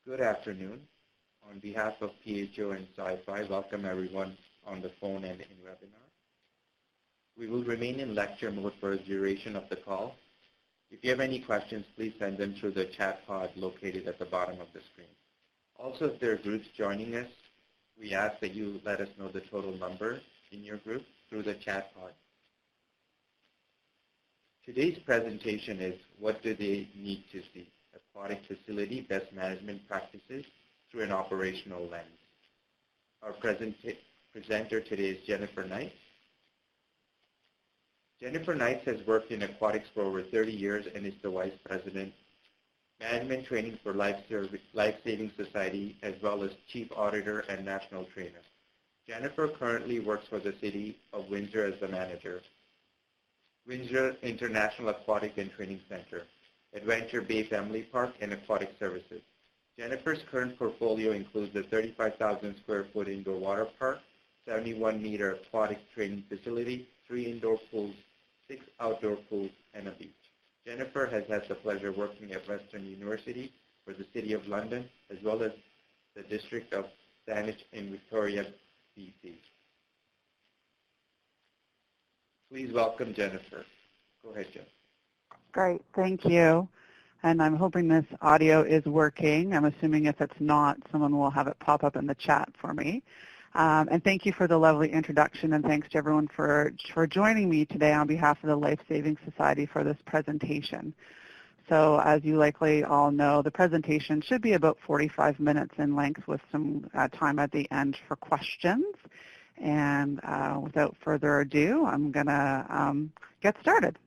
Good afternoon. On behalf of PHO and CIPHI, welcome everyone on the phone and in webinar. We will remain in lecture mode for the duration of the call. If you have any questions, please send them through the chat pod located at the bottom of the screen. Also, if there are groups joining us, we ask that you let us know the total number in your group through the chat pod. Today's presentation is What Do They Need to See? Aquatic Facility Best Management Practices through an Operational Lens. Our presenter today is Jennifer Knight. Jennifer Knight has worked in aquatics for over 30 years and is the Vice President, Management Training for Lifesaving Society, as well as Chief Auditor and National Trainer. Jennifer currently works for the City of Windsor as the Manager. Windsor International Aquatic and Training Center, Adventure Bay Family Park, and Aquatic Services. Jennifer's current portfolio includes a 35,000 square foot indoor water park, 71-meter aquatic training facility, 3 indoor pools, 6 outdoor pools, and a beach. Jennifer has had the pleasure of working at Western University for the City of London, as well as the District of Saanich in Victoria, BC. Please welcome Jennifer. Go ahead, Jen. Great, thank you. And I'm hoping this audio is working. I'm assuming if it's not, someone will have it pop up in the chat for me. And thank you for the lovely introduction, and thanks to everyone for joining me today on behalf of the Lifesaving Society for this presentation. So as you likely all know, the presentation should be about 45 minutes in length with some time at the end for questions. And without further ado, I'm going to get started.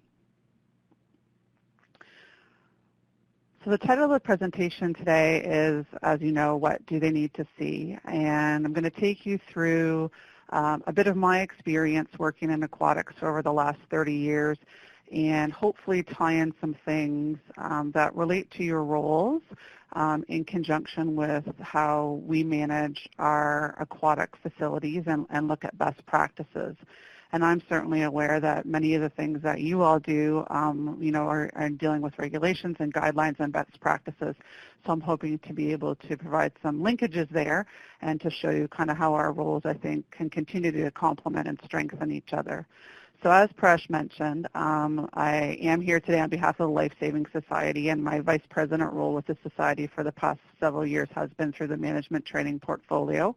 So the title of the presentation today is, as you know, What Do They Need to See? And I'm going to take you through a bit of my experience working in aquatics over the last 30 years and hopefully tie in some things that relate to your roles in conjunction with how we manage our aquatic facilities and look at best practices. And I'm certainly aware that many of the things that you all do, are dealing with regulations and guidelines and best practices. So I'm hoping to be able to provide some linkages there and to show you kind of how our roles, I think, can continue to complement and strengthen each other. So as Presh mentioned, I am here today on behalf of the Lifesaving Society, and my vice president role with the society for the past several years has been through the management training portfolio.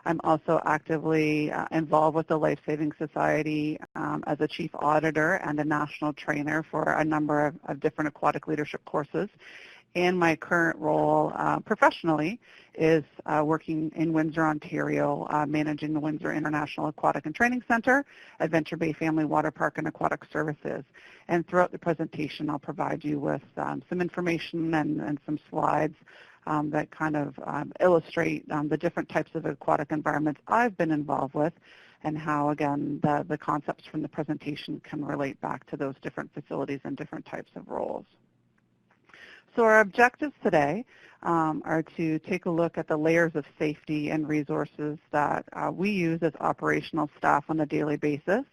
I'm also actively involved with the Lifesaving Society as a chief auditor and a national trainer for a number of different aquatic leadership courses. And my current role professionally is working in Windsor, Ontario, managing the Windsor International Aquatic and Training Center, Adventure Bay Family Water Park, and Aquatic Services. And throughout the presentation, I'll provide you with some information and some slides that kind of illustrate the different types of aquatic environments I've been involved with and how, again, the concepts from the presentation can relate back to those different facilities and different types of roles. So our objectives today are to take a look at the layers of safety and resources that we use as operational staff on a daily basis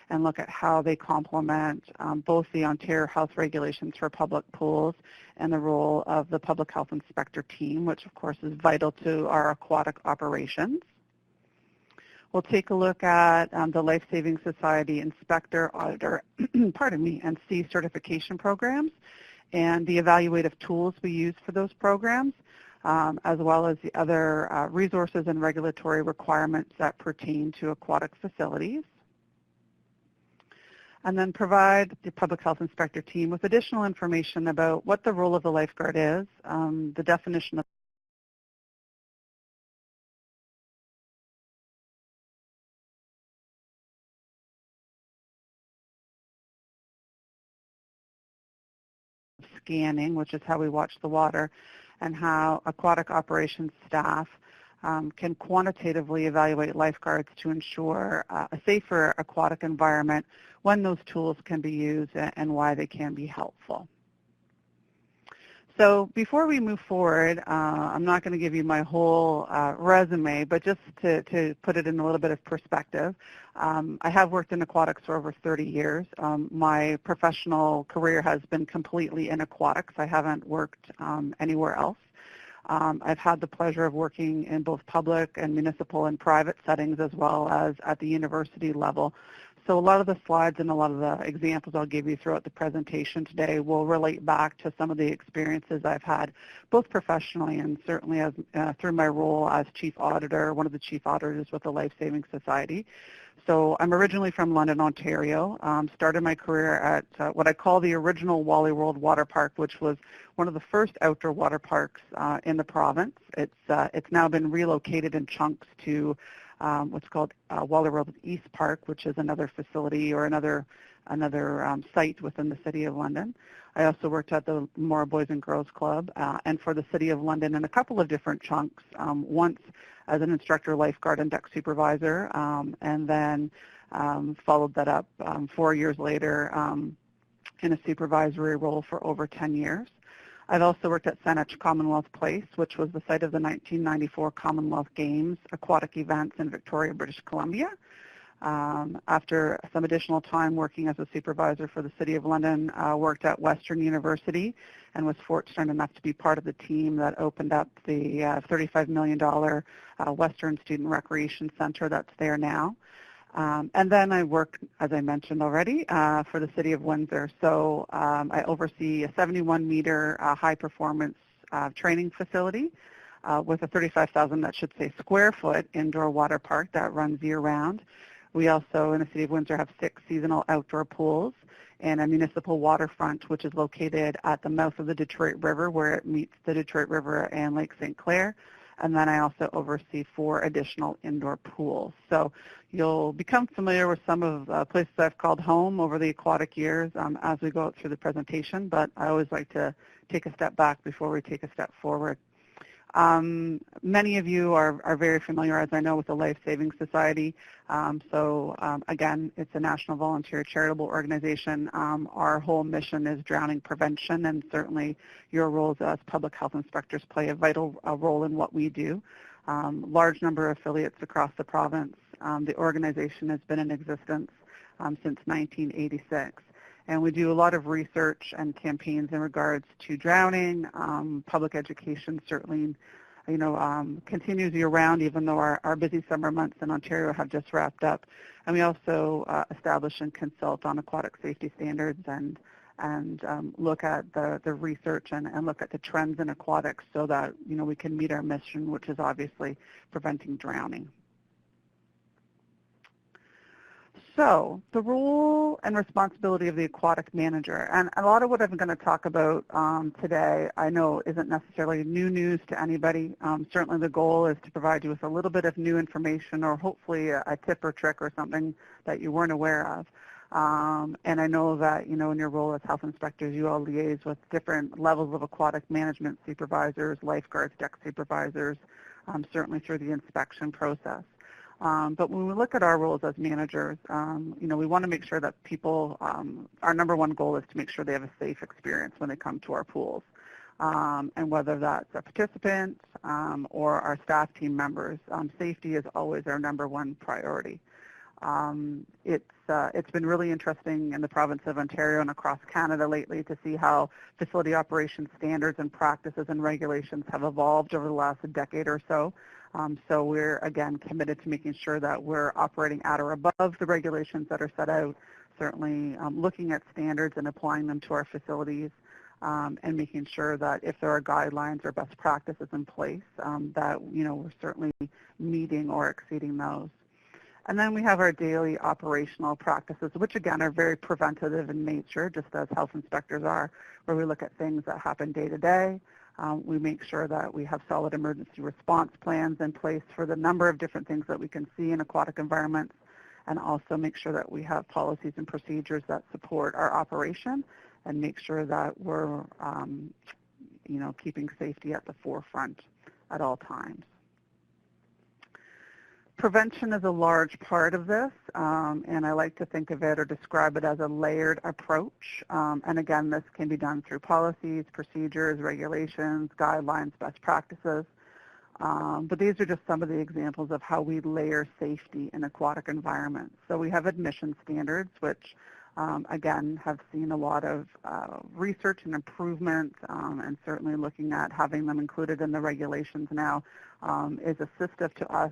and look at how they complement both the Ontario Health regulations for public pools and the role of the Public Health Inspector team, which of course is vital to our aquatic operations. We'll take a look at the Lifesaving Society Inspector, Auditor, and SEE certification programs and the evaluative tools we use for those programs, as well as the other resources and regulatory requirements that pertain to aquatic facilities. And then provide the Public Health Inspector team with additional information about what the role of the lifeguard is, the definition of scanning, which is how we watch the water, and how aquatic operations staff can quantitatively evaluate lifeguards to ensure a safer aquatic environment, when those tools can be used, and why they can be helpful. So before we move forward, I'm not going to give you my whole resume, but just to put it in a little bit of perspective, I have worked in aquatics for over 30 years. My professional career has been completely in aquatics. I haven't worked anywhere else. I've had the pleasure of working in both public and municipal and private settings as well as at the university level. So a lot of the slides and a lot of the examples I'll give you throughout the presentation today will relate back to some of the experiences I've had, both professionally and certainly as, through my role as Chief Auditor, one of the Chief Auditors with the Lifesaving Society. So I'm originally from London, Ontario, started my career at what I call the original Wally World Water Park, which was one of the first outdoor water parks in the province. It's now been relocated in chunks to what's called Wally World East Park, which is another facility or another site within the City of London. I also worked at the Memorial Boys and Girls Club and for the City of London in a couple of different chunks, once as an instructor, lifeguard, and deck supervisor, and then followed that up 4 years later in a supervisory role for over 10 years. I've also worked at Saanich Commonwealth Place, which was the site of the 1994 Commonwealth Games aquatic events in Victoria, British Columbia. After some additional time working as a supervisor for the City of London, worked at Western University and was fortunate enough to be part of the team that opened up the $35 million Western Student Recreation Center that's there now. And then I work, as I mentioned already, for the City of Windsor. So I oversee a 71-meter high-performance training facility with a 35,000, that should say, square foot indoor water park that runs year-round. We also, in the City of Windsor, have 6 seasonal outdoor pools and a municipal waterfront, which is located at the mouth of the Detroit River, where it meets the Detroit River and Lake St. Clair. And then I also oversee 4 additional indoor pools. So you'll become familiar with some of the places I've called home over the aquatic years as we go out through the presentation, but I always like to take a step back before we take a step forward. Many of you are very familiar, as I know, with the Lifesaving Society. Again, it's a national volunteer charitable organization. Our whole mission is drowning prevention, and certainly your roles as public health inspectors play a vital role in what we do. Large number of affiliates across the province. The organization has been in existence since 1986. And we do a lot of research and campaigns in regards to drowning. Public education certainly, continues year-round, even though our busy summer months in Ontario have just wrapped up. And we also establish and consult on aquatic safety standards and look at the research and look at the trends in aquatics so that we can meet our mission, which is obviously preventing drowning. So the role and responsibility of the aquatic manager, and a lot of what I'm going to talk about today I know isn't necessarily new news to anybody. Certainly the goal is to provide you with a little bit of new information or hopefully a tip or trick or something that you weren't aware of. And I know that, in your role as health inspectors, you all liaise with different levels of aquatic management supervisors, lifeguards, deck supervisors, certainly through the inspection process. But when we look at our roles as managers, we want to make sure that people, our number one goal is to make sure they have a safe experience when they come to our pools. And whether that's a participant or our staff team members, safety is always our number one priority. It's been really interesting in the province of Ontario and across Canada lately to see how facility operations standards and practices and regulations have evolved over the last decade or so. So we're, again, committed to making sure that we're operating at or above the regulations that are set out, certainly looking at standards and applying them to our facilities, and making sure that if there are guidelines or best practices in place, that, we're certainly meeting or exceeding those. And then we have our daily operational practices, which, again, are very preventative in nature, just as health inspectors are, where we look at things that happen day to day. We make sure that we have solid emergency response plans in place for the number of different things that we can see in aquatic environments, and also make sure that we have policies and procedures that support our operation and make sure that we're, keeping safety at the forefront at all times. Prevention is a large part of this, and I like to think of it or describe it as a layered approach. And again, this can be done through policies, procedures, regulations, guidelines, best practices. But these are just some of the examples of how we layer safety in aquatic environments. So we have admission standards, which again, have seen a lot of research and improvement, and certainly looking at having them included in the regulations now is assistive to us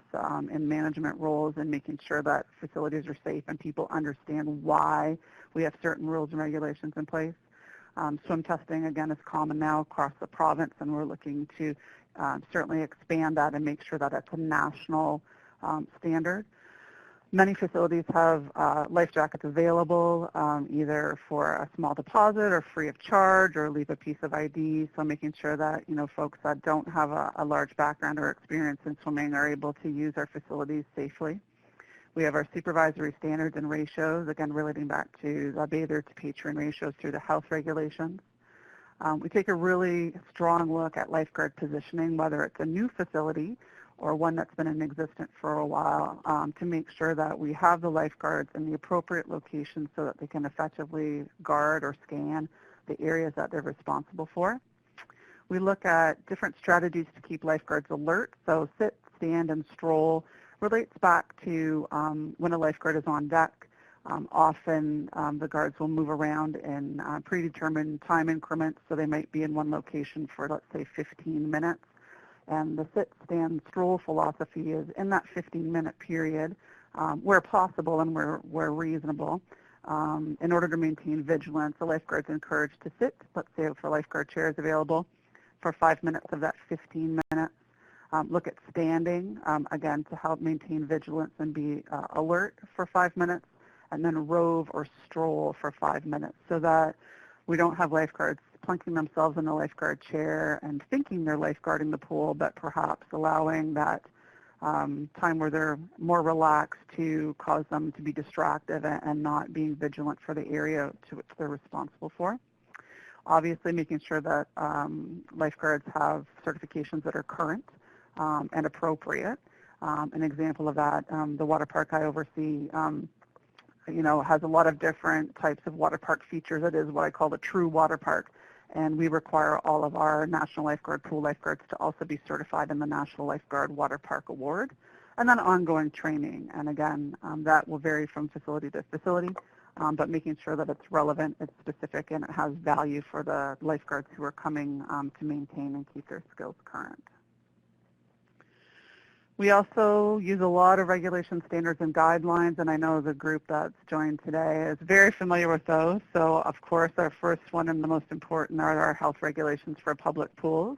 in management roles and making sure that facilities are safe and people understand why we have certain rules and regulations in place. Swim testing, again, is common now across the province, and we're looking to certainly expand that and make sure that it's a national standard. Many facilities have life jackets available, either for a small deposit or free of charge, or leave a piece of ID. So making sure that folks that don't have a large background or experience in swimming are able to use our facilities safely. We have our supervisory standards and ratios, again relating back to the bather to patron ratios through the health regulations. We take a really strong look at lifeguard positioning, whether it's a new facility or one that's been in existence for a while, to make sure that we have the lifeguards in the appropriate locations so that they can effectively guard or scan the areas that they're responsible for. We look at different strategies to keep lifeguards alert. So sit, stand, and stroll relates back to when a lifeguard is on deck. Often the guards will move around in predetermined time increments, so they might be in one location for, let's say, 15 minutes. And the sit, stand, stroll philosophy is in that 15-minute period, where possible and where reasonable. In order to maintain vigilance, the lifeguard's encouraged to sit, let's say if a lifeguard chair is available, for 5 minutes of that 15 minutes. Look at standing, again, to help maintain vigilance and be alert for 5 minutes, and then rove or stroll for 5 minutes so that we don't have lifeguards plunking themselves in a lifeguard chair and thinking they're lifeguarding the pool, but perhaps allowing that time where they're more relaxed to cause them to be distracted and not being vigilant for the area to which they're responsible for. Obviously, making sure that lifeguards have certifications that are current and appropriate. An example of that, the water park I oversee has a lot of different types of water park features. It is what I call a true water park. And we require all of our National Lifeguard Pool lifeguards to also be certified in the National Lifeguard Water Park Award. And then ongoing training. And again, that will vary from facility to facility, but making sure that it's relevant, it's specific, and it has value for the lifeguards who are coming to maintain and keep their skills current. We also use a lot of regulation standards and guidelines, and I know the group that's joined today is very familiar with those. So, of course, our first one and the most important are our health regulations for public pools.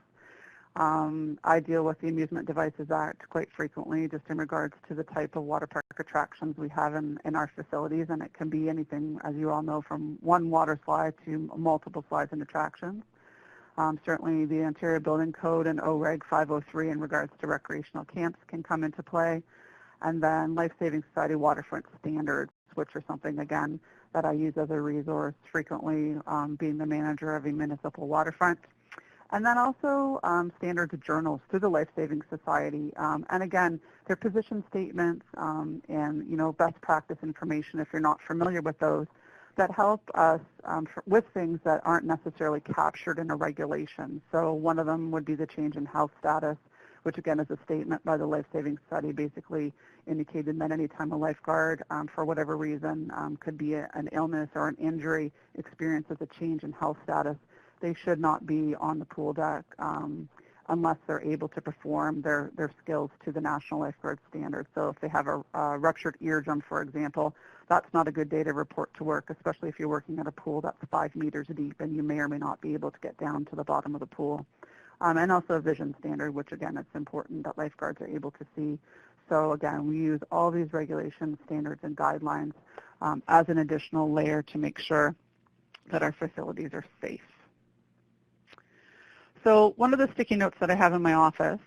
I deal with the Amusement Devices Act quite frequently just in regards to the type of water park attractions we have in our facilities, and it can be anything, as you all know, from one water slide to multiple slides and attractions. Certainly the Ontario Building Code and OREG 503 in regards to recreational camps can come into play. And then Lifesaving Society Waterfront Standards, which are something, again, that I use as a resource frequently, being the manager of a municipal waterfront. And then also standards journals through the Lifesaving Society. And again, they're position statements and, best practice information if you're not familiar with those, that help us with things that aren't necessarily captured in a regulation. So one of them would be the change in health status, which again is a statement by the Lifesaving Study basically indicated that any time a lifeguard, for whatever reason, could be an illness or an injury, experiences a change in health status, they should not be on the pool deck unless they're able to perform their skills to the National Lifeguard Standards. So if they have a ruptured eardrum, for example, that's not a good day to report to work, especially if you're working at a pool that's 5 meters deep and you may or may not be able to get down to the bottom of the pool. And also a vision standard, which again, it's important that lifeguards are able to see. So again, we use all these regulations, standards, and guidelines as an additional layer to make sure that our facilities are safe. So one of the sticky notes that I have in my office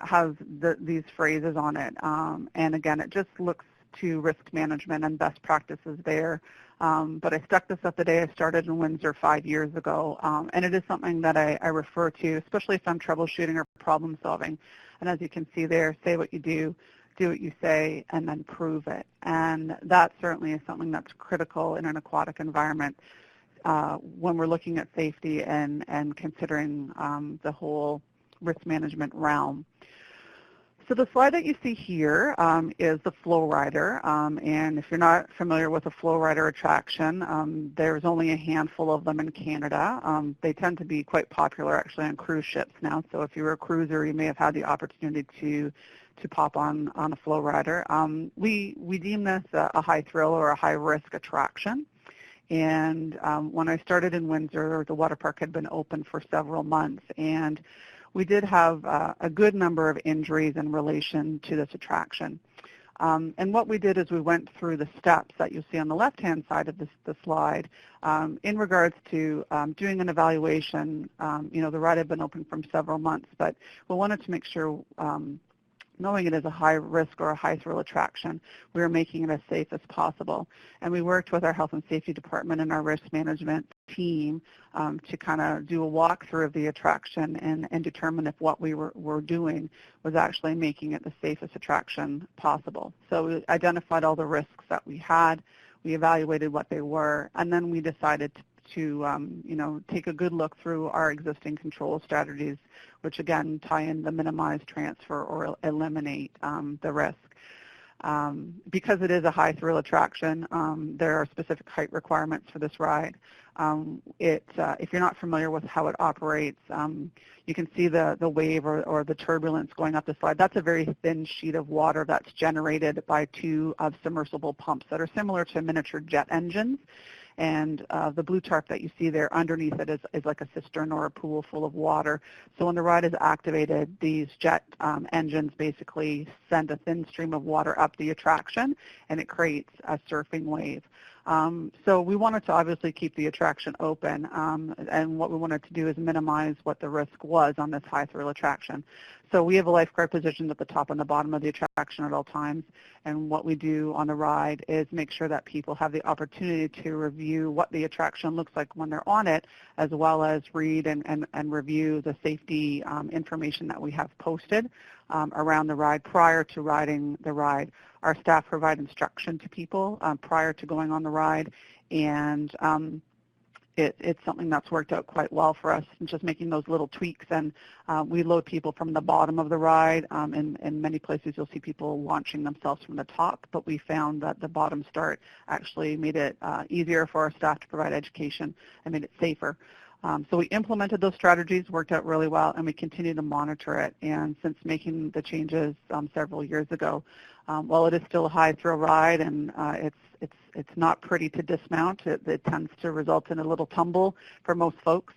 has these phrases on it. And again, it just looks to risk management and best practices there. But I stuck this up the day I started in Windsor 5 years ago. And it is something that I refer to, especially if I'm troubleshooting or problem solving. And as you can see there, say what you do what you say, and then prove it. And that certainly is something that's critical in an aquatic environment. When we're looking at safety and considering the whole risk management realm. So the slide that you see here is the flow rider, and if you're not familiar with a flow rider attraction, there's only a handful of them in Canada. They tend to be quite popular actually on cruise ships now, so if you're a cruiser, you may have had the opportunity to pop on a flow rider. We deem this a high thrill or a high risk attraction. And when I started in Windsor, the water park had been open for several months, and we did have a good number of injuries in relation to this attraction. And what we did is we went through the steps that you'll see on the left-hand side of the slide in regards to doing an evaluation. The ride had been open for several months, but we wanted to make sure, knowing it is a high risk or a high thrill attraction, we were making it as safe as possible. And we worked with our health and safety department and our risk management team to kind of do a walkthrough of the attraction and determine if what we were doing was actually making it the safest attraction possible. So we identified all the risks that we had, we evaluated what they were, and then we decided to take a good look through our existing control strategies, which again tie in the minimize, transfer, or eliminate the risk. Because it is a high thrill attraction, there are specific height requirements for this ride. If you're not familiar with how it operates, you can see the wave or the turbulence going up the slide. That's a very thin sheet of water that's generated by two submersible pumps that are similar to miniature jet engines. And the blue tarp that you see there underneath it is like a cistern or a pool full of water. So when the ride is activated, these jet engines basically send a thin stream of water up the attraction, and it creates a surfing wave. So we wanted to obviously keep the attraction open, and what we wanted to do is minimize what the risk was on this high thrill attraction. So we have a lifeguard positioned at the top and the bottom of the attraction at all times, and what we do on the ride is make sure that people have the opportunity to review what the attraction looks like when they're on it, as well as read and review the safety information that we have posted around the ride prior to riding the ride. Our staff provide instruction to people prior to going on the ride, and it's something that's worked out quite well for us, and just making those little tweaks. And we load people from the bottom of the ride. In many places you'll see people launching themselves from the top, but we found that the bottom start actually made it easier for our staff to provide education and made it safer. So we implemented those strategies, worked out really well, and we continue to monitor it. And since making the changes several years ago, while it is still a high thrill ride and it's not pretty to dismount, it tends to result in a little tumble for most folks.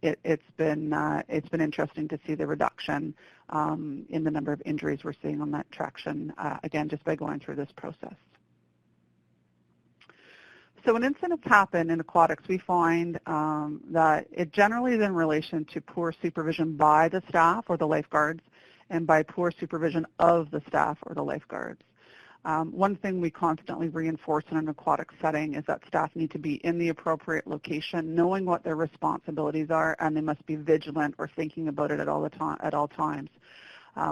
It's been interesting to see the reduction in the number of injuries we're seeing on that attraction, again, just by going through this process. So when incidents happen in aquatics, we find that it generally is in relation to poor supervision by the staff or the lifeguards, and by poor supervision of the staff or the lifeguards. One thing we constantly reinforce in an aquatic setting is that staff need to be in the appropriate location, knowing what their responsibilities are, and they must be vigilant or thinking about it at all times.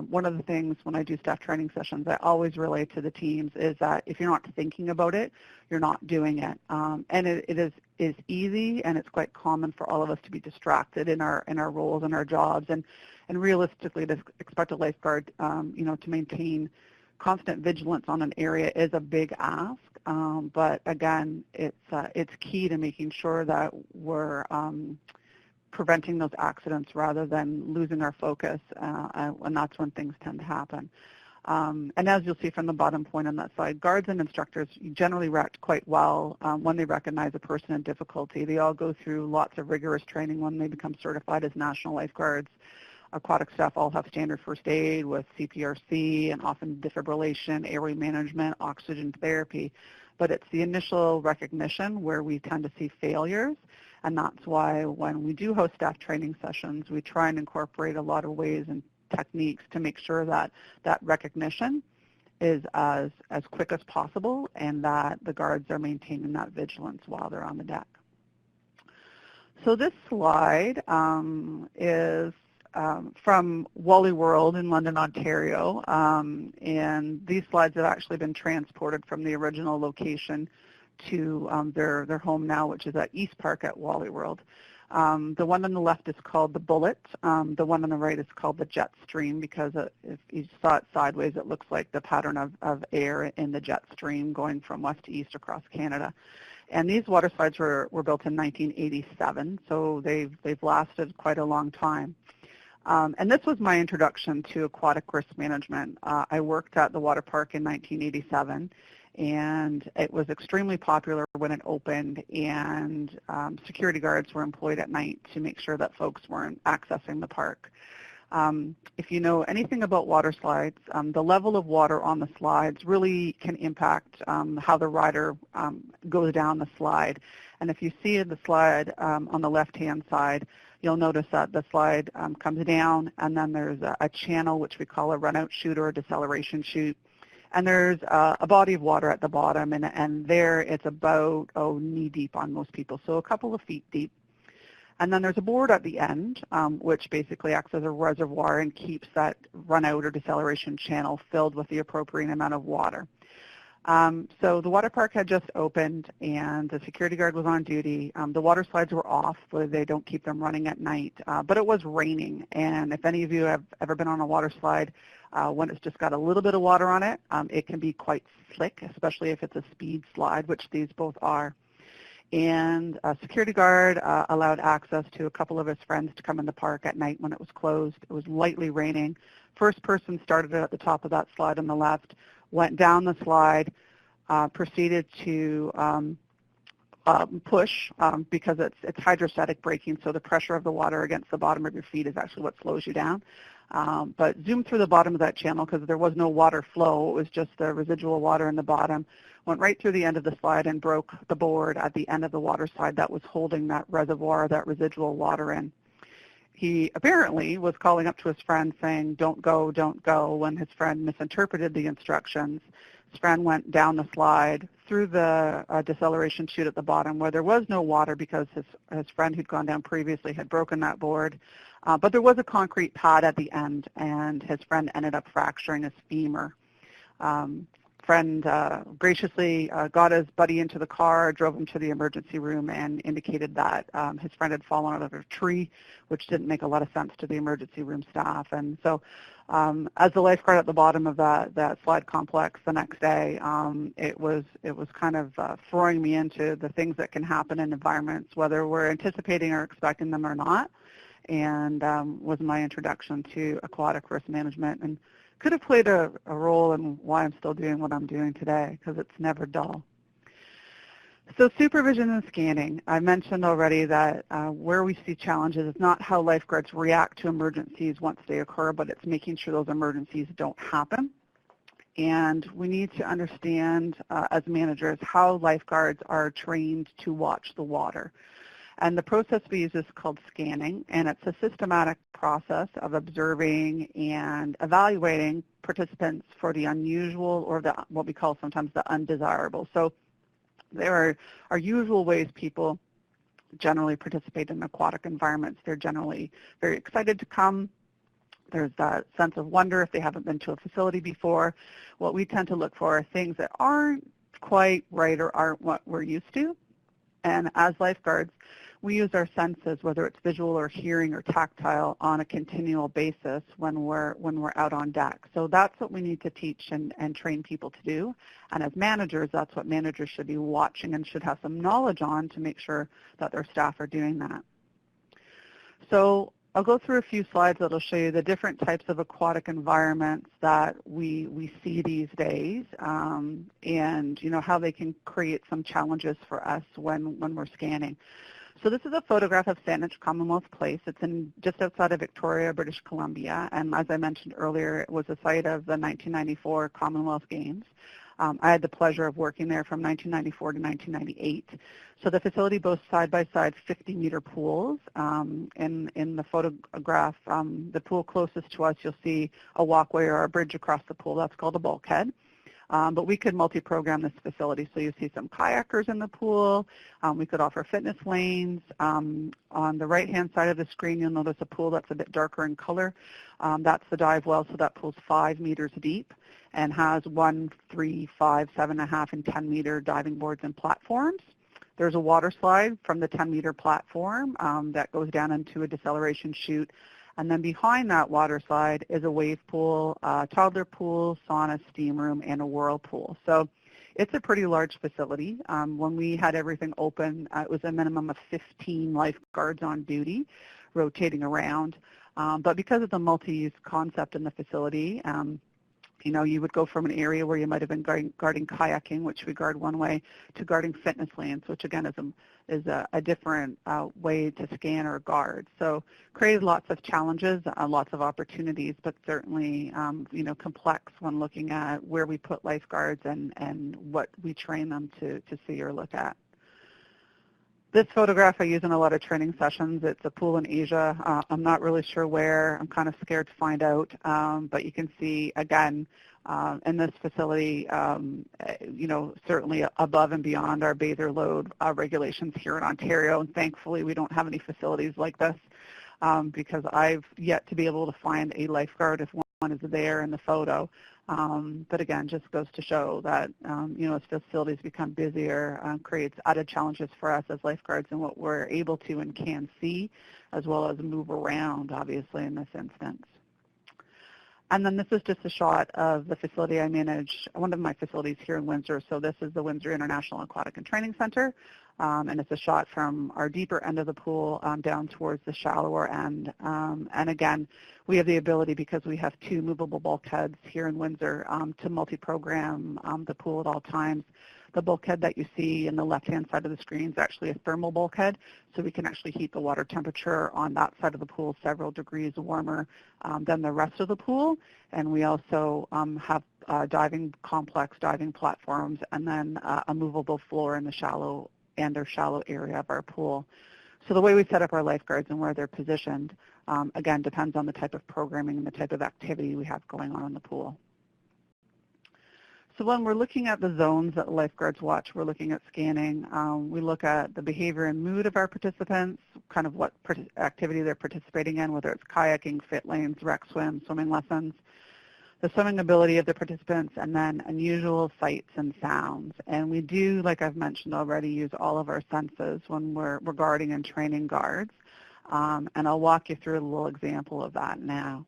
One of the things when I do staff training sessions, I always relate to the teams is that if you're not thinking about it, you're not doing it. And it is easy, and it's quite common for all of us to be distracted in our roles and our jobs. And realistically, to expect a lifeguard, to maintain constant vigilance on an area is a big ask. But again, it's key to making sure that we're preventing those accidents rather than losing our focus, and that's when things tend to happen. And as you'll see from the bottom point on that slide, guards and instructors generally react quite well when they recognize a person in difficulty. They all go through lots of rigorous training when they become certified as national lifeguards. Aquatic staff all have standard first aid with CPRC and often defibrillation, airway management, oxygen therapy. But it's the initial recognition where we tend to see failures. And that's why when we do host staff training sessions, we try and incorporate a lot of ways and techniques to make sure that that recognition is as quick as possible and that the guards are maintaining that vigilance while they're on the deck. So this slide is from Wally World in London, Ontario, and these slides have actually been transported from the original location to their home now, which is at East Park at Wally World. The one on the left is called the bullet. The one on the right is called the jet stream because if you saw it sideways, it looks like the pattern of air in the jet stream going from west to east across Canada. And these water slides were built in 1987, so they've lasted quite a long time. And this was my introduction to aquatic risk management. I worked at the water park in 1987, and it was extremely popular when it opened, and security guards were employed at night to make sure that folks weren't accessing the park. If you know anything about water slides, the level of water on the slides really can impact how the rider goes down the slide. And if you see the slide on the left-hand side, you'll notice that the slide comes down, and then there's a channel, which we call a run-out chute or a deceleration chute. And there's a body of water at the bottom, and there it's about, knee-deep on most people, so a couple of feet deep. And then there's a board at the end, which basically acts as a reservoir and keeps that run-out or deceleration channel filled with the appropriate amount of water. So the water park had just opened, and the security guard was on duty. The water slides were off, so they don't keep them running at night. But it was raining, and if any of you have ever been on a water slide, when it's just got a little bit of water on it, it can be quite slick, especially if it's a speed slide, which these both are. And a security guard allowed access to a couple of his friends to come in the park at night when it was closed. It was lightly raining. First person started at the top of that slide on the left, went down the slide, proceeded to push because it's hydrostatic braking, so the pressure of the water against the bottom of your feet is actually what slows you down. But zoomed through the bottom of that channel because there was no water flow. It was just the residual water in the bottom. Went right through the end of the slide and broke the board at the end of the water slide that was holding that reservoir, that residual water in. He apparently was calling up to his friend saying, don't go, when his friend misinterpreted the instructions. His friend went down the slide through the deceleration chute at the bottom where there was no water because his friend who'd gone down previously had broken that board. But there was a concrete pad at the end, and his friend ended up fracturing his femur. Friend graciously got his buddy into the car, drove him to the emergency room, and indicated that his friend had fallen out of a tree, which didn't make a lot of sense to the emergency room staff. And so as the lifeguard at the bottom of that slide complex the next day, it was kind of throwing me into the things that can happen in environments, whether we're anticipating or expecting them or not, and was my introduction to aquatic risk management, and could have played a role in why I'm still doing what I'm doing today, because it's never dull. So supervision and scanning. I mentioned already that where we see challenges is not how lifeguards react to emergencies once they occur, but it's making sure those emergencies don't happen. And we need to understand as managers how lifeguards are trained to watch the water. And the process we use is called scanning, and it's a systematic process of observing and evaluating participants for the unusual or what we call sometimes the undesirable. So there are usual ways people generally participate in aquatic environments. They're generally very excited to come. There's that sense of wonder if they haven't been to a facility before. What we tend to look for are things that aren't quite right or aren't what we're used to. And as lifeguards, we use our senses, whether it's visual or hearing or tactile, on a continual basis when we're out on deck. So that's what we need to teach and train people to do. And as managers, that's what managers should be watching and should have some knowledge on to make sure that their staff are doing that. So I'll go through a few slides that will show you the different types of aquatic environments that we see these days, and how they can create some challenges for us when we're scanning. So this is a photograph of Saanich Commonwealth Place. It's just outside of Victoria, British Columbia, and as I mentioned earlier, it was the site of the 1994 Commonwealth Games. I had the pleasure of working there from 1994 to 1998. So the facility boasts side-by-side 50-meter pools. In the photograph, the pool closest to us, you'll see a walkway or a bridge across the pool. That's called a bulkhead. But we could multi-program this facility. So you see some kayakers in the pool. We could offer fitness lanes. On the right-hand side of the screen, you'll notice a pool that's a bit darker in color. That's the dive well, so that pool's 5 meters deep and has 1, 3, 5, 7.5, and 10-meter diving boards and platforms. There's a water slide from the 10-meter platform that goes down into a deceleration chute. And then behind that water slide is a wave pool, toddler pool, sauna, steam room, and a whirlpool. So it's a pretty large facility. When we had everything open, it was a minimum of 15 lifeguards on duty, rotating around. But because of the multi-use concept in the facility, you know, you would go from an area where you might have been guarding kayaking, which we guard one way, to guarding fitness lanes, which again is a different way to scan or guard. So created lots of challenges, lots of opportunities, but certainly, you know, complex when looking at where we put lifeguards and what we train them to see or look at. This photograph I use in a lot of training sessions. It's a pool in Asia. I'm not really sure where. I'm kind of scared to find out. But you can see, again, in this facility, you know, certainly above and beyond our bather load regulations here in Ontario. And thankfully, we don't have any facilities like this because I've yet to be able to find a lifeguard if one is there in the photo. But again, just goes to show that, you know, as facilities become busier, creates added challenges for us as lifeguards and what we're able to and can see, as well as move around, obviously, in this instance. And then this is just a shot of the facility I manage, one of my facilities here in Windsor. So this is the Windsor International Aquatic and Training Center. And it's a shot from our deeper end of the pool down towards the shallower end. And again, we have the ability, because we have 2 movable bulkheads here in Windsor, to multi-program the pool at all times. The bulkhead that you see in the left-hand side of the screen is actually a thermal bulkhead, so we can actually heat the water temperature on that side of the pool several degrees warmer than the rest of the pool. And we also have diving complex, diving platforms, and then a movable floor in the shallow area of our pool. So the way we set up our lifeguards and where they're positioned, again, depends on the type of programming and the type of activity we have going on in the pool. So when we're looking at the zones that lifeguards watch, we're looking at scanning. We look at the behavior and mood of our participants, kind of what activity they're participating in, whether it's kayaking, fit lanes, rec swim, swimming lessons, the swimming ability of the participants, and then unusual sights and sounds. And we do, like I've mentioned already, use all of our senses when we're guarding and training guards. And I'll walk you through a little example of that now.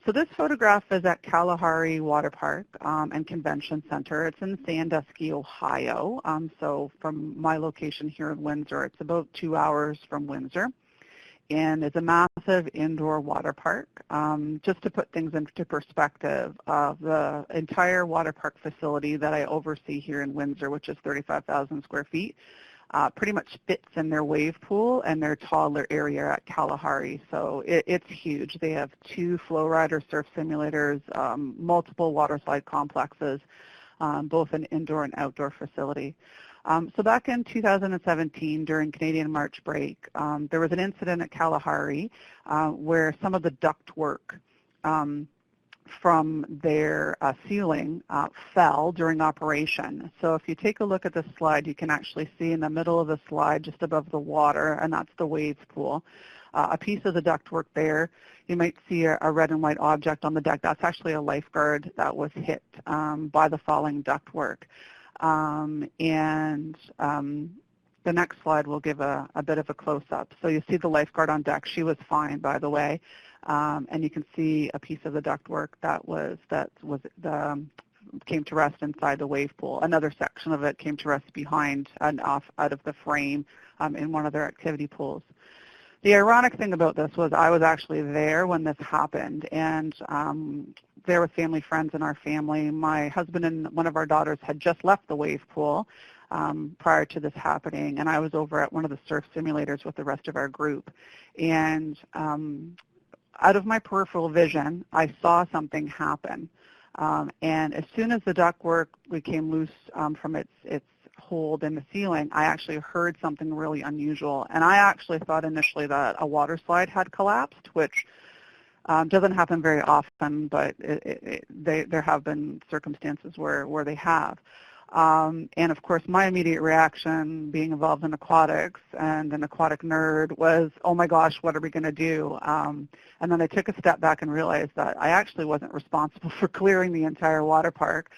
So this photograph is at Kalahari Water Park and Convention Center. It's in Sandusky, Ohio. So from my location here in Windsor, it's about 2 hours from Windsor. And it's a massive indoor water park. Just to put things into perspective, the entire water park facility that I oversee here in Windsor, which is 35,000 square feet, pretty much fits in their wave pool and their toddler area at Kalahari. So it's huge. They have 2 flow rider surf simulators, multiple water slide complexes, both an indoor and outdoor facility. So back in 2017, during Canadian March break, there was an incident at Kalahari where some of the ductwork from their ceiling fell during operation. So if you take a look at this slide, you can actually see in the middle of the slide, just above the water, and that's the waves pool, a piece of the ductwork there. You might see a red and white object on the deck. That's actually a lifeguard that was hit by the falling ductwork. The next slide will give a bit of a close-up. So you see the lifeguard on deck. She was fine, by the way. And you can see a piece of the ductwork that came to rest inside the wave pool. Another section of it came to rest behind and off out of the frame in one of their activity pools. The ironic thing about this was I was actually there when this happened, and there were family friends in our family. My husband and one of our daughters had just left the wave pool prior to this happening, and I was over at one of the surf simulators with the rest of our group. And out of my peripheral vision, I saw something happen. And as soon as the ductwork became loose from its hold in the ceiling, I actually heard something really unusual. And I actually thought initially that a water slide had collapsed, which doesn't happen very often, but there have been circumstances where they have. And of course, my immediate reaction, being involved in aquatics and an aquatic nerd, was, oh my gosh, what are we going to do? And then I took a step back and realized that I actually wasn't responsible for clearing the entire water park.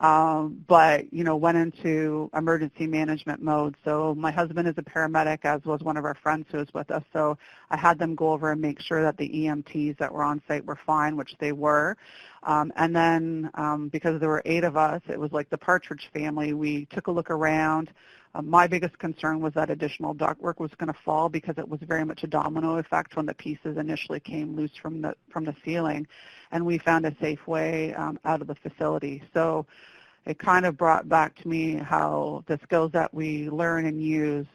but, went into emergency management mode. So my husband is a paramedic, as was one of our friends who was with us. So I had them go over and make sure that the EMTs that were on site were fine, which they were. And then because there were 8 of us, it was like the Partridge Family. We took a look around. My biggest concern was that additional ductwork was going to fall because it was very much a domino effect when the pieces initially came loose from the ceiling, and we found a safe way out of the facility. So it kind of brought back to me how the skills that we learn and use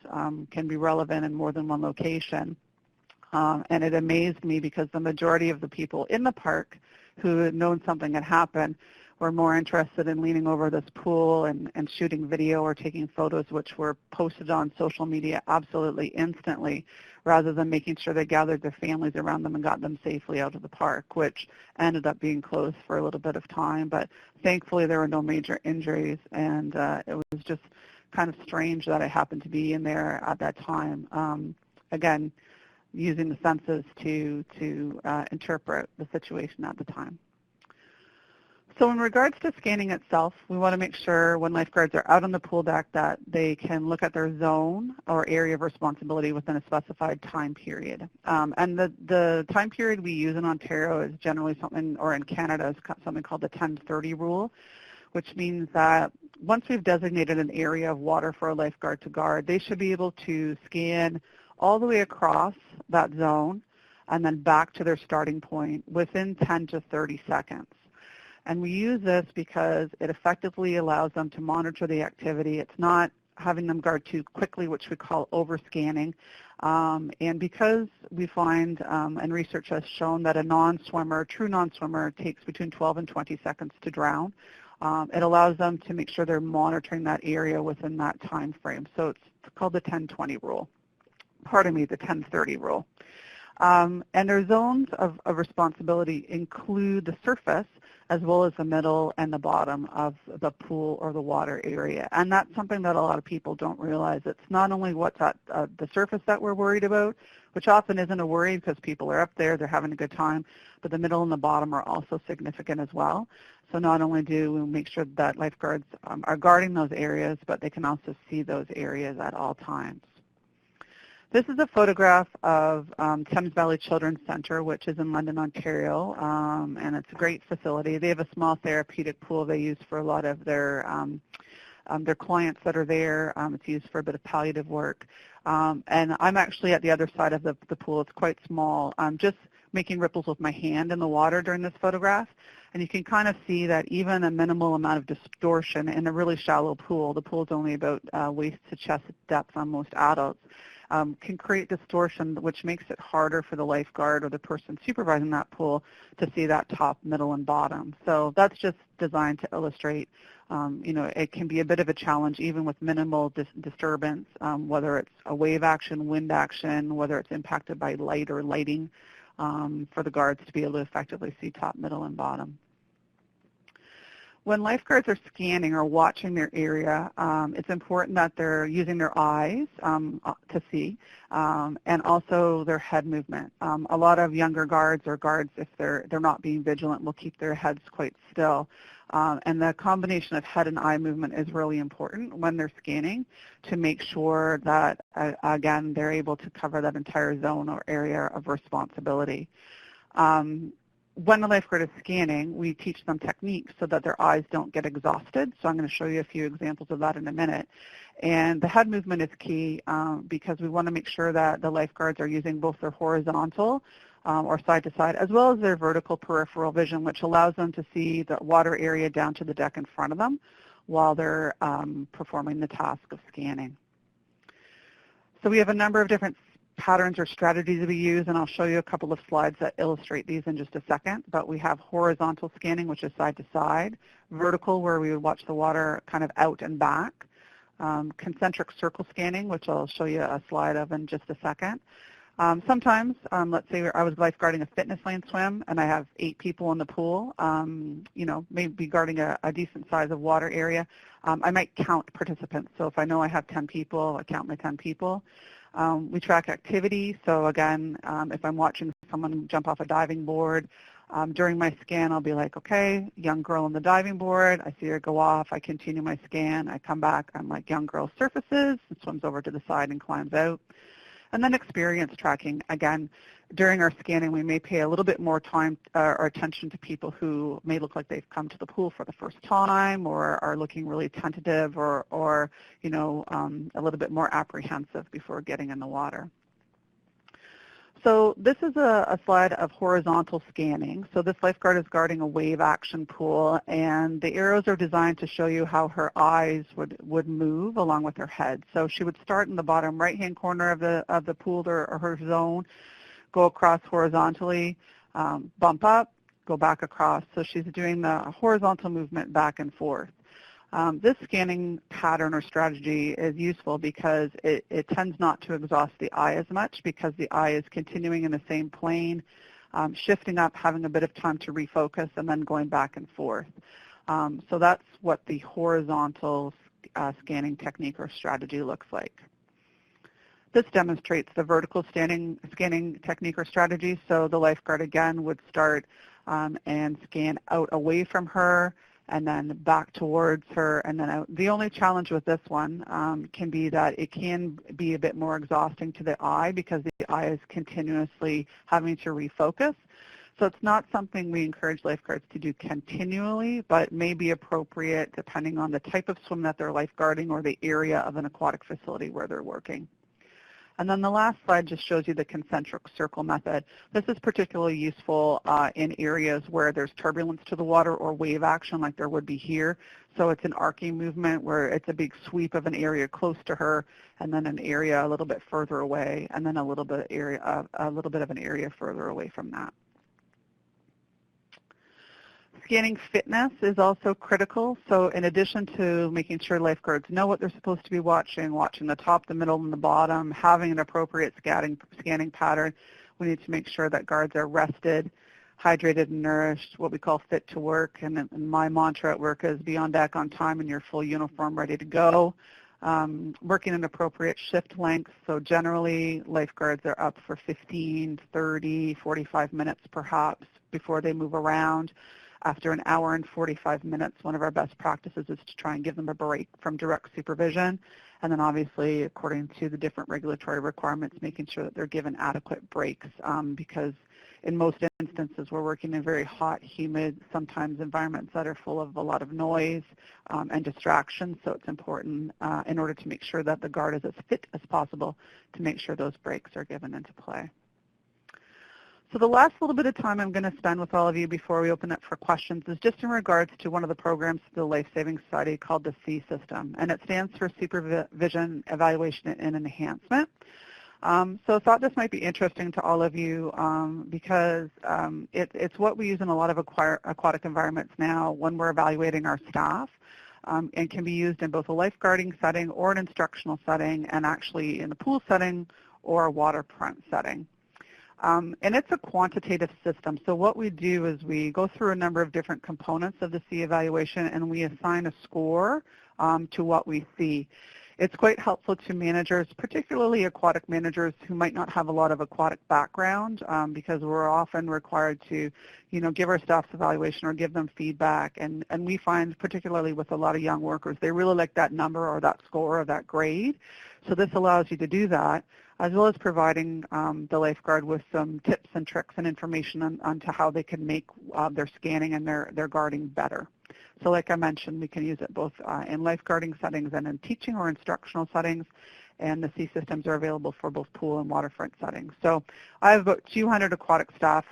can be relevant in more than one location. And it amazed me because the majority of the people in the park who had known something had happened were more interested in leaning over this pool and shooting video or taking photos, which were posted on social media absolutely instantly, rather than making sure they gathered their families around them and got them safely out of the park, which ended up being closed for a little bit of time. But thankfully there were no major injuries, and it was just kind of strange that I happened to be in there at that time. Again, using the senses to interpret the situation at the time. So in regards to scanning itself, we want to make sure when lifeguards are out on the pool deck that they can look at their zone or area of responsibility within a specified time period. And the time period we use in Ontario is generally something, or in Canada, is something called the 10-30 rule, which means that once we've designated an area of water for a lifeguard to guard, they should be able to scan all the way across that zone and then back to their starting point within 10 to 30 seconds. And we use this because it effectively allows them to monitor the activity. It's not having them guard too quickly, which we call overscanning. And because we find, and research has shown that a non-swimmer, a true non-swimmer, takes between 12 and 20 seconds to drown, it allows them to make sure they're monitoring that area within that time frame. So it's called the 10-20 rule. Pardon me, the 10-30 rule. And their zones of responsibility include the surface as well as the middle and the bottom of the pool or the water area. And that's something that a lot of people don't realize. It's not only what's at the surface that we're worried about, which often isn't a worry because people are up there, they're having a good time, but the middle and the bottom are also significant as well. So not only do we make sure that lifeguards are guarding those areas, but they can also see those areas at all times. This is a photograph of Thames Valley Children's Centre, which is in London, Ontario, and it's a great facility. They have a small therapeutic pool they use for a lot of their clients that are there. It's used for a bit of palliative work. And I'm actually at the other side of the pool. It's quite small. I'm just making ripples with my hand in the water during this photograph. And you can kind of see that even a minimal amount of distortion in a really shallow pool, the pool is only about waist to chest depth on most adults, can create distortion, which makes it harder for the lifeguard or the person supervising that pool to see that top, middle, and bottom. So that's just designed to illustrate, it can be a bit of a challenge even with minimal disturbance, whether it's a wave action, wind action, whether it's impacted by light or lighting, for the guards to be able to effectively see top, middle, and bottom. When lifeguards are scanning or watching their area, it's important that they're using their eyes to see, and also their head movement. A lot of younger guards or guards, if they're not being vigilant, will keep their heads quite still. And the combination of head and eye movement is really important when they're scanning to make sure that, again, they're able to cover that entire zone or area of responsibility. When the lifeguard is scanning, we teach them techniques so that their eyes don't get exhausted. So I'm going to show you a few examples of that in a minute. And the head movement is key because we want to make sure that the lifeguards are using both their horizontal or side to side, as well as their vertical peripheral vision, which allows them to see the water area down to the deck in front of them while they're performing the task of scanning. So we have a number of different patterns or strategies that we use, and I'll show you a couple of slides that illustrate these in just a second. But we have horizontal scanning, which is side to side, vertical, where we would watch the water kind of out and back, concentric circle scanning, which I'll show you a slide of in just a second. Sometimes, let's say I was lifeguarding a fitness lane swim and I have 8 people in the pool, maybe guarding a decent size of water area. I might count participants. So if I know I have 10 people, I count my 10 people. We track activity. So again, if I'm watching someone jump off a diving board, During my scan, I'll be like, okay, young girl on the diving board. I see her go off. I continue my scan. I come back. I'm like, young girl surfaces and swims over to the side and climbs out. And then experience tracking. Again, during our scanning, we may pay a little bit more time or attention to people who may look like they've come to the pool for the first time or are looking really tentative or a little bit more apprehensive before getting in the water. So this is a slide of horizontal scanning. So this lifeguard is guarding a wave action pool, and the arrows are designed to show you how her eyes would move along with her head. So she would start in the bottom right-hand corner of the pool or her zone, go across horizontally, bump up, go back across. So she's doing the horizontal movement back and forth. This scanning pattern or strategy is useful because it tends not to exhaust the eye as much because the eye is continuing in the same plane, shifting up, having a bit of time to refocus, and then going back and forth. So that's what the horizontal scanning technique or strategy looks like. This demonstrates the vertical scanning technique or strategy. So the lifeguard, again, would start and scan out away from her, and then back towards her, and then out. The only challenge with this one can be that it can be a bit more exhausting to the eye because the eye is continuously having to refocus. So it's not something we encourage lifeguards to do continually, but may be appropriate depending on the type of swim that they're lifeguarding or the area of an aquatic facility where they're working. And then the last slide just shows you the concentric circle method. This is particularly useful in areas where there's turbulence to the water or wave action like there would be here. So it's an arcing movement where it's a big sweep of an area close to her and then an area a little bit further away and then a little bit of an area further away from that. Scanning fitness is also critical. So in addition to making sure lifeguards know what they're supposed to be watching the top, the middle, and the bottom, having an appropriate scanning pattern, we need to make sure that guards are rested, hydrated, and nourished, what we call fit to work. And my mantra at work is be on deck on time in your full uniform, ready to go. Working in appropriate shift lengths. So generally, lifeguards are up for 15, 30, 45 minutes perhaps before they move around. After an hour and 45 minutes, one of our best practices is to try and give them a break from direct supervision. And then obviously, according to the different regulatory requirements, making sure that they're given adequate breaks because in most instances, we're working in very hot, humid, sometimes environments that are full of a lot of noise and distractions. So it's important in order to make sure that the guard is as fit as possible to make sure those breaks are given into play. So the last little bit of time I'm going to spend with all of you before we open up for questions is just in regards to one of the programs of the Lifesaving Society called the SEE system, and it stands for Supervision, Evaluation, and Enhancement. So I thought this might be interesting to all of you because it's what we use in a lot of aquatic environments now when we're evaluating our staff and can be used in both a lifeguarding setting or an instructional setting and actually in the pool setting or a waterfront setting. And it's a quantitative system. So what we do is we go through a number of different components of the SEE evaluation and we assign a score to what we see. It's quite helpful to managers, particularly aquatic managers who might not have a lot of aquatic background because we're often required to, give our staff's evaluation or give them feedback. And we find, particularly with a lot of young workers, they really like that number or that score or that grade. So this allows you to do that, as well as providing the lifeguard with some tips and tricks and information on to how they can make their scanning and their guarding better. So like I mentioned, we can use it both in lifeguarding settings and in teaching or instructional settings, and the SEE systems are available for both pool and waterfront settings. So I have about 200 aquatic staff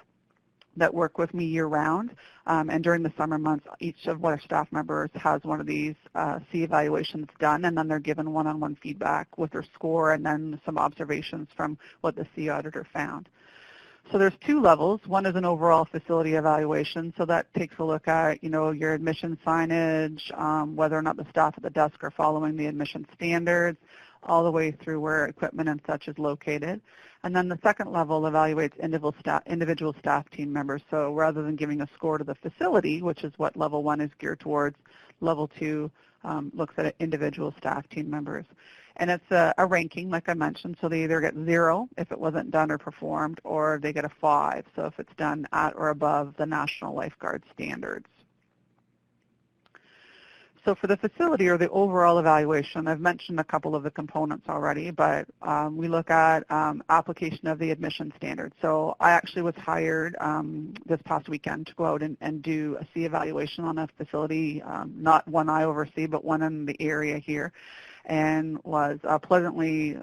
that work with me year-round, and during the summer months, each of our staff members has one of these SEE evaluations done, and then they're given one-on-one feedback with their score and then some observations from what the SEE auditor found. So there's two levels. One is an overall facility evaluation, so that takes a look at, your admission signage, whether or not the staff at the desk are following the admission standards, all the way through where equipment and such is located. And then the second level evaluates individual staff team members. So rather than giving a score to the facility, which is what level 1 is geared towards, level 2 looks at individual staff team members. And it's a ranking, like I mentioned, so they either get 0 if it wasn't done or performed, or they get a 5, so if it's done at or above the national lifeguard standards. So for the facility or the overall evaluation, I've mentioned a couple of the components already, but we look at application of the admission standards. So I actually was hired this past weekend to go out and do a C evaluation on a facility, not one I oversee, but one in the area here, and was pleasantly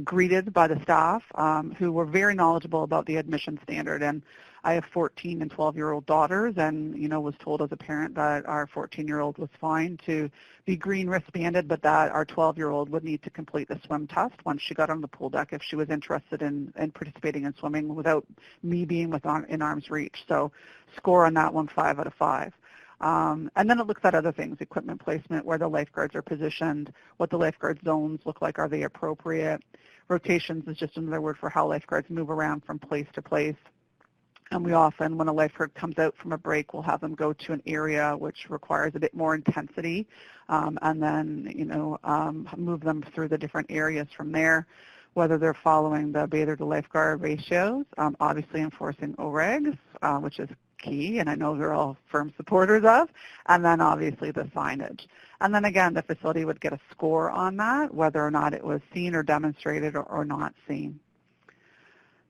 greeted by the staff who were very knowledgeable about the admission standard. And I have 14 and 12-year-old daughters, and was told as a parent that our 14-year-old was fine to be green wristbanded, but that our 12-year-old would need to complete the swim test once she got on the pool deck if she was interested in participating in swimming without me being in arm's reach. So score on that one 5 out of 5. And then it looks at other things, equipment placement, where the lifeguards are positioned, what the lifeguard zones look like, are they appropriate. Rotations is just another word for how lifeguards move around from place to place. And we often, when a lifeguard comes out from a break, we'll have them go to an area which requires a bit more intensity, and then, move them through the different areas from there, whether they're following the bather to lifeguard ratios, obviously enforcing OREGs, which is key, and I know they're all firm supporters of, and then obviously the signage. And then again, the facility would get a score on that, whether or not it was seen or demonstrated or not seen.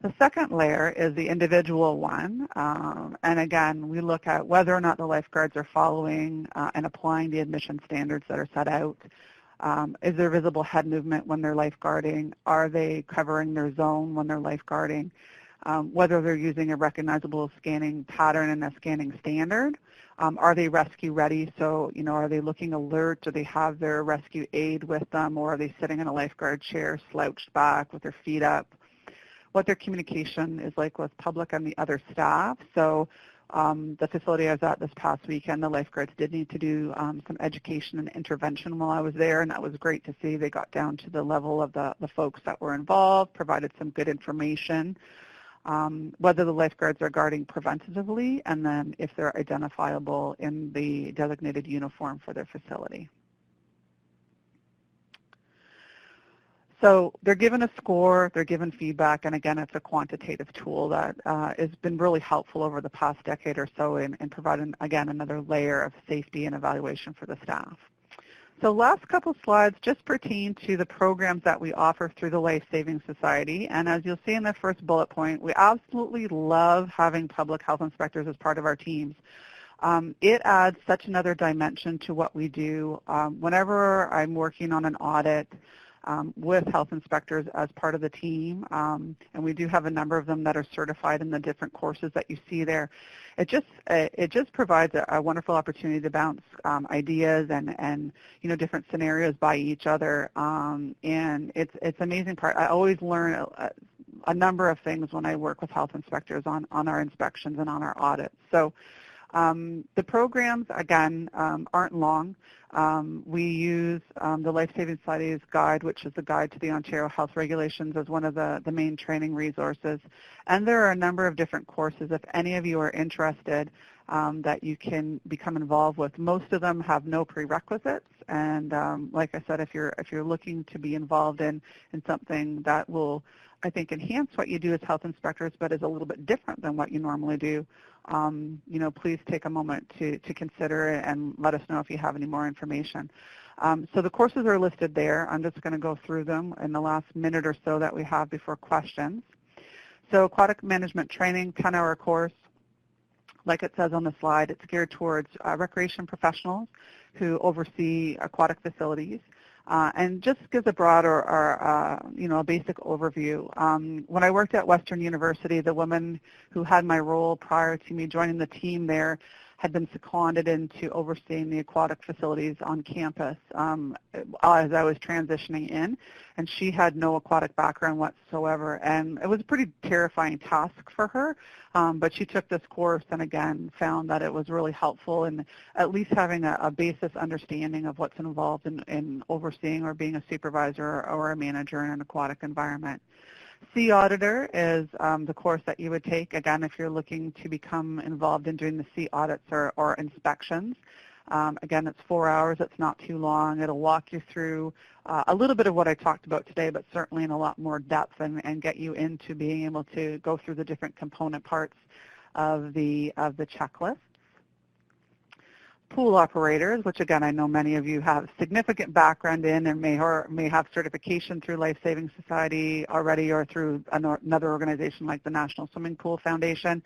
The second layer is the individual one, and again, we look at whether or not the lifeguards are following and applying the admission standards that are set out. Is there visible head movement when they're lifeguarding? Are they covering their zone when they're lifeguarding? Whether they're using a recognizable scanning pattern and a scanning standard. Are they rescue ready? So, are they looking alert? Do they have their rescue aid with them, or are they sitting in a lifeguard chair slouched back with their feet up? What their communication is like with public and the other staff. So the facility I was at this past weekend, the lifeguards did need to do some education and intervention while I was there, and that was great to see. They got down to the level of the folks that were involved, provided some good information, whether the lifeguards are guarding preventatively, and then if they're identifiable in the designated uniform for their facility. So they're given a score, they're given feedback, and again, it's a quantitative tool that has been really helpful over the past decade or so in providing, again, another layer of safety and evaluation for the staff. So last couple slides just pertain to the programs that we offer through the Lifesaving Society, and as you'll see in the first bullet point, we absolutely love having public health inspectors as part of our teams. It adds such another dimension to what we do. Whenever I'm working on an audit, with health inspectors as part of the team, and we do have a number of them that are certified in the different courses that you see there. It just provides a wonderful opportunity to bounce ideas and different scenarios by each other, and it's amazing part. I always learn a number of things when I work with health inspectors on our inspections and on our audits. So the programs, again, aren't long. We use the Lifesaving Society's guide, which is the guide to the Ontario Health Regulations, as one of the main training resources. And there are a number of different courses, if any of you are interested, that you can become involved with. Most of them have no prerequisites. And like I said, if you're looking to be involved in something that will, I think, enhance what you do as health inspectors, but is a little bit different than what you normally do, please take a moment to consider it and let us know if you have any more information. So the courses are listed there. I'm just going to go through them in the last minute or so that we have before questions. So aquatic management training, 10-hour course. Like it says on the slide, it's geared towards recreation professionals who oversee aquatic facilities. And just gives a broad or a basic overview. When I worked at Western University, the woman who had my role prior to me joining the team there had been seconded into overseeing the aquatic facilities on campus as I was transitioning in, and she had no aquatic background whatsoever, and it was a pretty terrifying task for her, but she took this course and again found that it was really helpful in at least having a basis understanding of what's involved in overseeing or being a supervisor or a manager in an aquatic environment. SEE Auditor is the course that you would take, again, if you're looking to become involved in doing the SEE audits or inspections. Again, it's 4 hours. It's not too long. It'll walk you through a little bit of what I talked about today, but certainly in a lot more depth and get you into being able to go through the different component parts of the checklist. Pool operators, which again I know many of you have significant background in and may have certification through Lifesaving Society already or through another organization like the National Swimming Pool Foundation.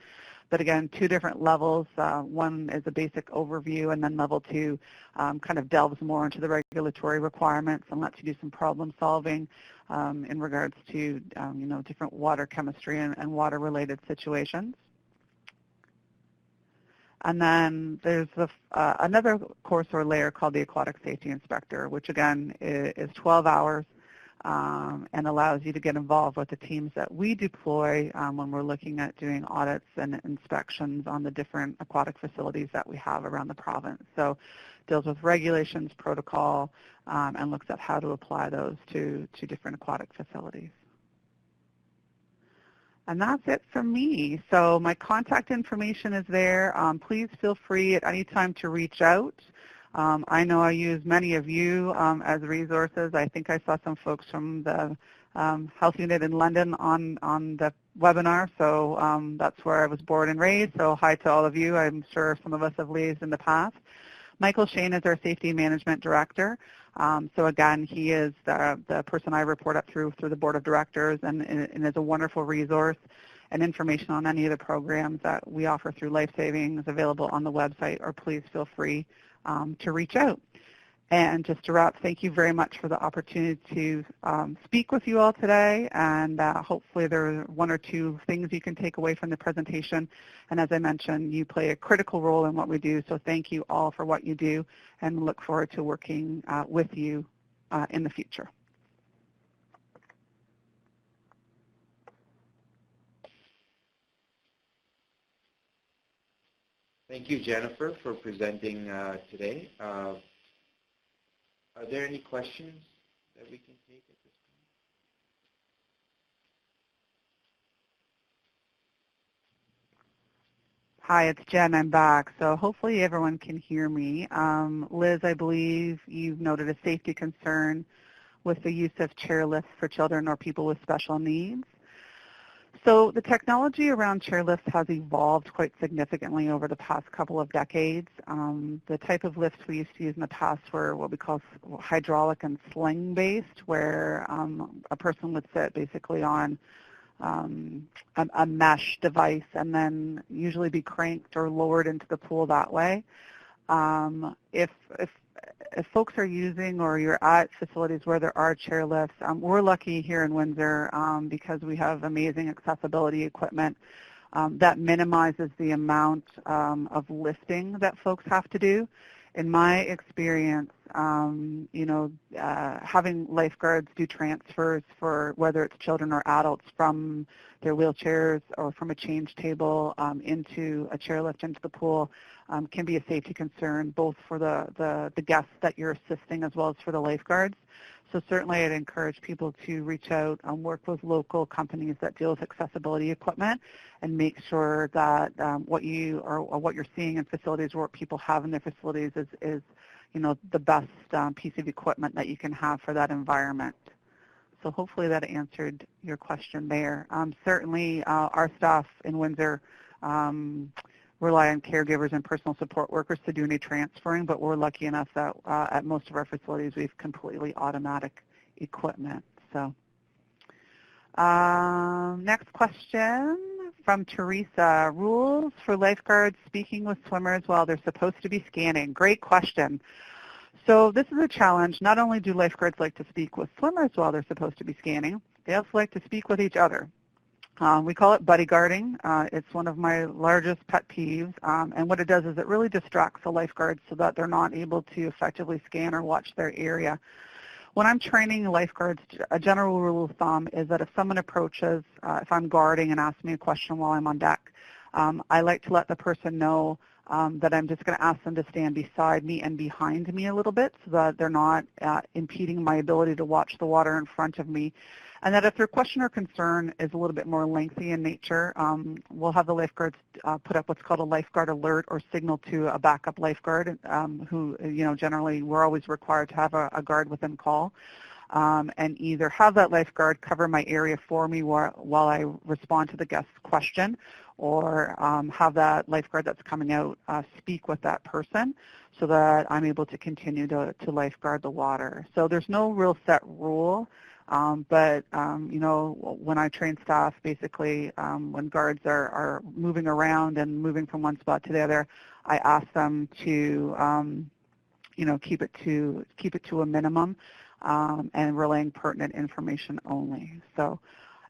But again, 2 different levels. One is a basic overview, and then level 2 kind of delves more into the regulatory requirements and lets you do some problem solving in regards to different water chemistry and water-related situations. And then there's another course or layer called the Aquatic Safety Inspector, which again is 12 hours and allows you to get involved with the teams that we deploy when we're looking at doing audits and inspections on the different aquatic facilities that we have around the province. So deals with regulations, protocol, and looks at how to apply those to different aquatic facilities. And that's it from me. So my contact information is there. Please feel free at any time to reach out. I know I use many of you as resources. I think I saw some folks from the health unit in London on the webinar, so that's where I was born and raised. So hi to all of you. I'm sure some of us have liaised in the past. Michael Shane is our Safety Management Director. So again, he is the person I report up through the Board of Directors and is a wonderful resource, and information on any of the programs that we offer through Lifesaving is available on the website, or please feel free to reach out. And just to wrap, thank you very much for the opportunity to speak with you all today, and hopefully there are 1 or 2 things you can take away from the presentation. And as I mentioned, you play a critical role in what we do, so thank you all for what you do, and look forward to working with you in the future. Thank you, Jennifer, for presenting today. Are there any questions that we can take at this point? Hi, it's Jen. I'm back. So hopefully everyone can hear me. Liz, I believe you've noted a safety concern with the use of chairlifts for children or people with special needs. So the technology around chairlifts has evolved quite significantly over the past couple of decades. The type of lifts we used to use in the past were what we call hydraulic and sling-based, where a person would sit basically on a mesh device and then usually be cranked or lowered into the pool that way. If folks are using or you're at facilities where there are chairlifts, we're lucky here in Windsor because we have amazing accessibility equipment that minimizes the amount of lifting that folks have to do. In my experience, having lifeguards do transfers for whether it's children or adults from their wheelchairs or from a change table into a chairlift into the pool can be a safety concern, both for the guests that you're assisting as well as for the lifeguards. So certainly I'd encourage people to reach out and work with local companies that deal with accessibility equipment and make sure that what you're seeing in facilities or what people have in their facilities is the best piece of equipment that you can have for that environment. So hopefully that answered your question there. Certainly our staff in Windsor rely on caregivers and personal support workers to do any transferring, but we're lucky enough that at most of our facilities we have completely automatic equipment. So next question from Teresa. Rules for lifeguards speaking with swimmers while they're supposed to be scanning. Great question. So this is a challenge. Not only do lifeguards like to speak with swimmers while they're supposed to be scanning, they also like to speak with each other. We call it buddy guarding. It's one of my largest pet peeves, and what it does is it really distracts the lifeguards so that they're not able to effectively scan or watch their area. When I'm training lifeguards, a general rule of thumb is that if someone approaches, if I'm guarding and asks me a question while I'm on deck, I like to let the person know that I'm just going to ask them to stand beside me and behind me a little bit so that they're not impeding my ability to watch the water in front of me. And that if their question or concern is a little bit more lengthy in nature, we'll have the lifeguards put up what's called a lifeguard alert or signal to a backup lifeguard who, generally we're always required to have a guard within call. And either have that lifeguard cover my area for me while I respond to the guest's question, or have that lifeguard that's coming out speak with that person so that I'm able to continue to lifeguard the water. So there's no real set rule, but when I train staff, basically when guards are moving around and moving from one spot to the other, I ask them to keep it to a minimum. And relaying pertinent information only. So,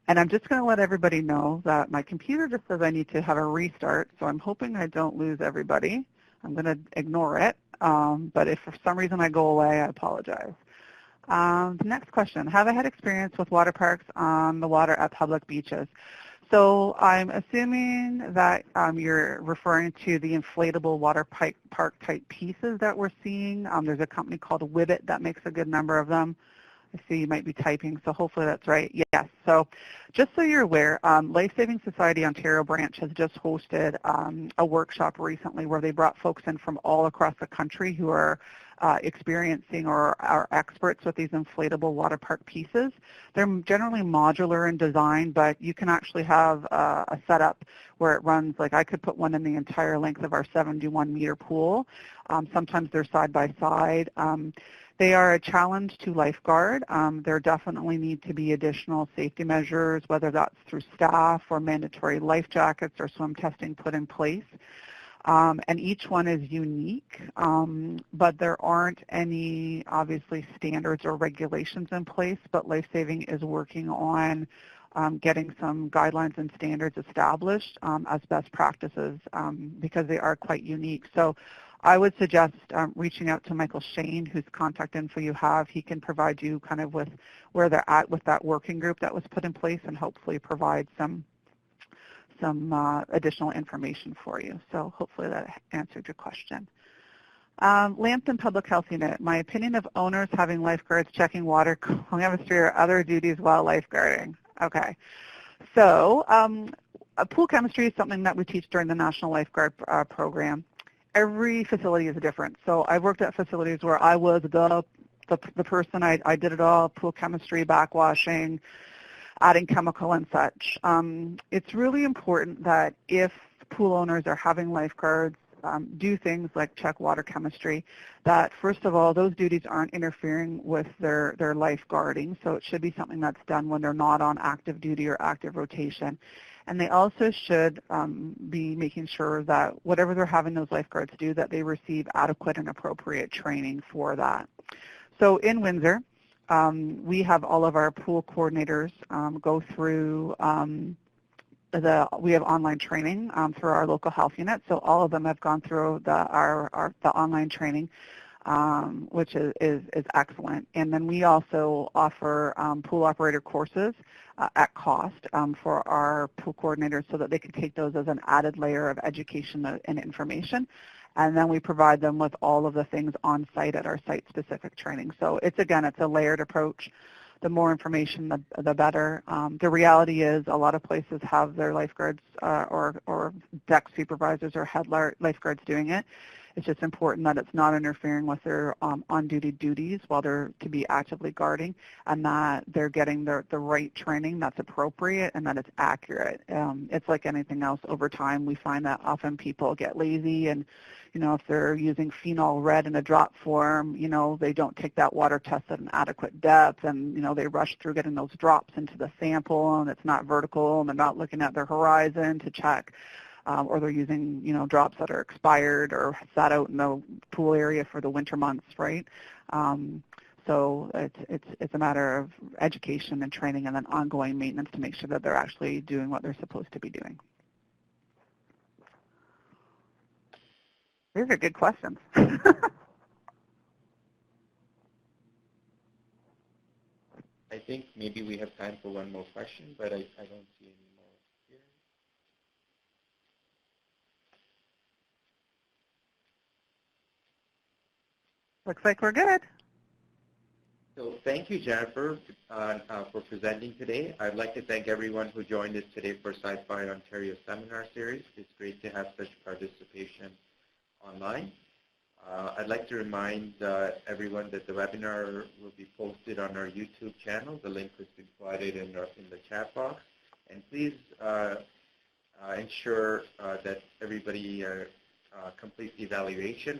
and I'm just going to let everybody know that my computer just says I need to have a restart, so I'm hoping I don't lose everybody. I'm going to ignore it, but if for some reason I go away, I apologize. The next question, have I had experience with water parks on the water at public beaches? So I'm assuming that you're referring to the inflatable water park type pieces that we're seeing. There's a company called Wibbit that makes a good number of them. I see you might be typing, so hopefully that's right. Yes. So just so you're aware, Lifesaving Society Ontario branch has just hosted a workshop recently where they brought folks in from all across the country who are experiencing or are experts with these inflatable water park pieces. They're generally modular in design, but you can actually have a setup where it runs, like I could put one in the entire length of our 71-meter pool. Sometimes they're side by side. They are a challenge to lifeguard. There definitely need to be additional safety measures, whether that's through staff or mandatory life jackets or swim testing put in place. And each one is unique, but there aren't any, obviously, standards or regulations in place, but Lifesaving is working on getting some guidelines and standards established as best practices because they are quite unique. So I would suggest reaching out to Michael Shane, whose contact info you have. He can provide you kind of with where they're at with that working group that was put in place and hopefully provide some additional information for you. So hopefully that answered your question. Lampton Public Health Unit, my opinion of owners having lifeguards checking water chemistry or other duties while lifeguarding. Okay. So pool chemistry is something that we teach during the National Lifeguard Program. Every facility is different. So I worked at facilities where I was the person, I did it all, pool chemistry, backwashing, adding chemical and such. It's really important that if pool owners are having lifeguards do things like check water chemistry, that first of all, those duties aren't interfering with their lifeguarding, so it should be something that's done when they're not on active duty or active rotation. And they also should be making sure that whatever they're having those lifeguards do, that they receive adequate and appropriate training for that. So in Windsor, we have all of our pool coordinators go through we have online training through our local health unit. So all of them have gone through the online training, which is excellent. And then we also offer pool operator courses at cost for our pool coordinators so that they can take those as an added layer of education and information. And then we provide them with all of the things on site at our site-specific training. So it's a layered approach. The more information, the better. The reality is a lot of places have their lifeguards or deck supervisors or head lifeguards doing it. It's just important that it's not interfering with their on-duty duties while they're to be actively guarding, and that they're getting the right training that's appropriate and that it's accurate. It's like anything else. Over time, we find that often people get lazy, and if they're using phenol red in a drop form, they don't take that water test at an adequate depth, and they rush through getting those drops into the sample, and it's not vertical, and they're not looking at their horizon to check. Or they're using, drops that are expired or sat out in the pool area for the winter months, right? So it's a matter of education and training and then ongoing maintenance to make sure that they're actually doing what they're supposed to be doing. These are good questions. I think maybe we have time for one more question, but I don't see any more here. Looks like we're good. So thank you, Jennifer, for presenting today. I'd like to thank everyone who joined us today for CIPHI Ontario Seminar Series. It's great to have such participation online. I'd like to remind everyone that the webinar will be posted on our YouTube channel. The link has been provided in the chat box. And please ensure that everybody completes the evaluation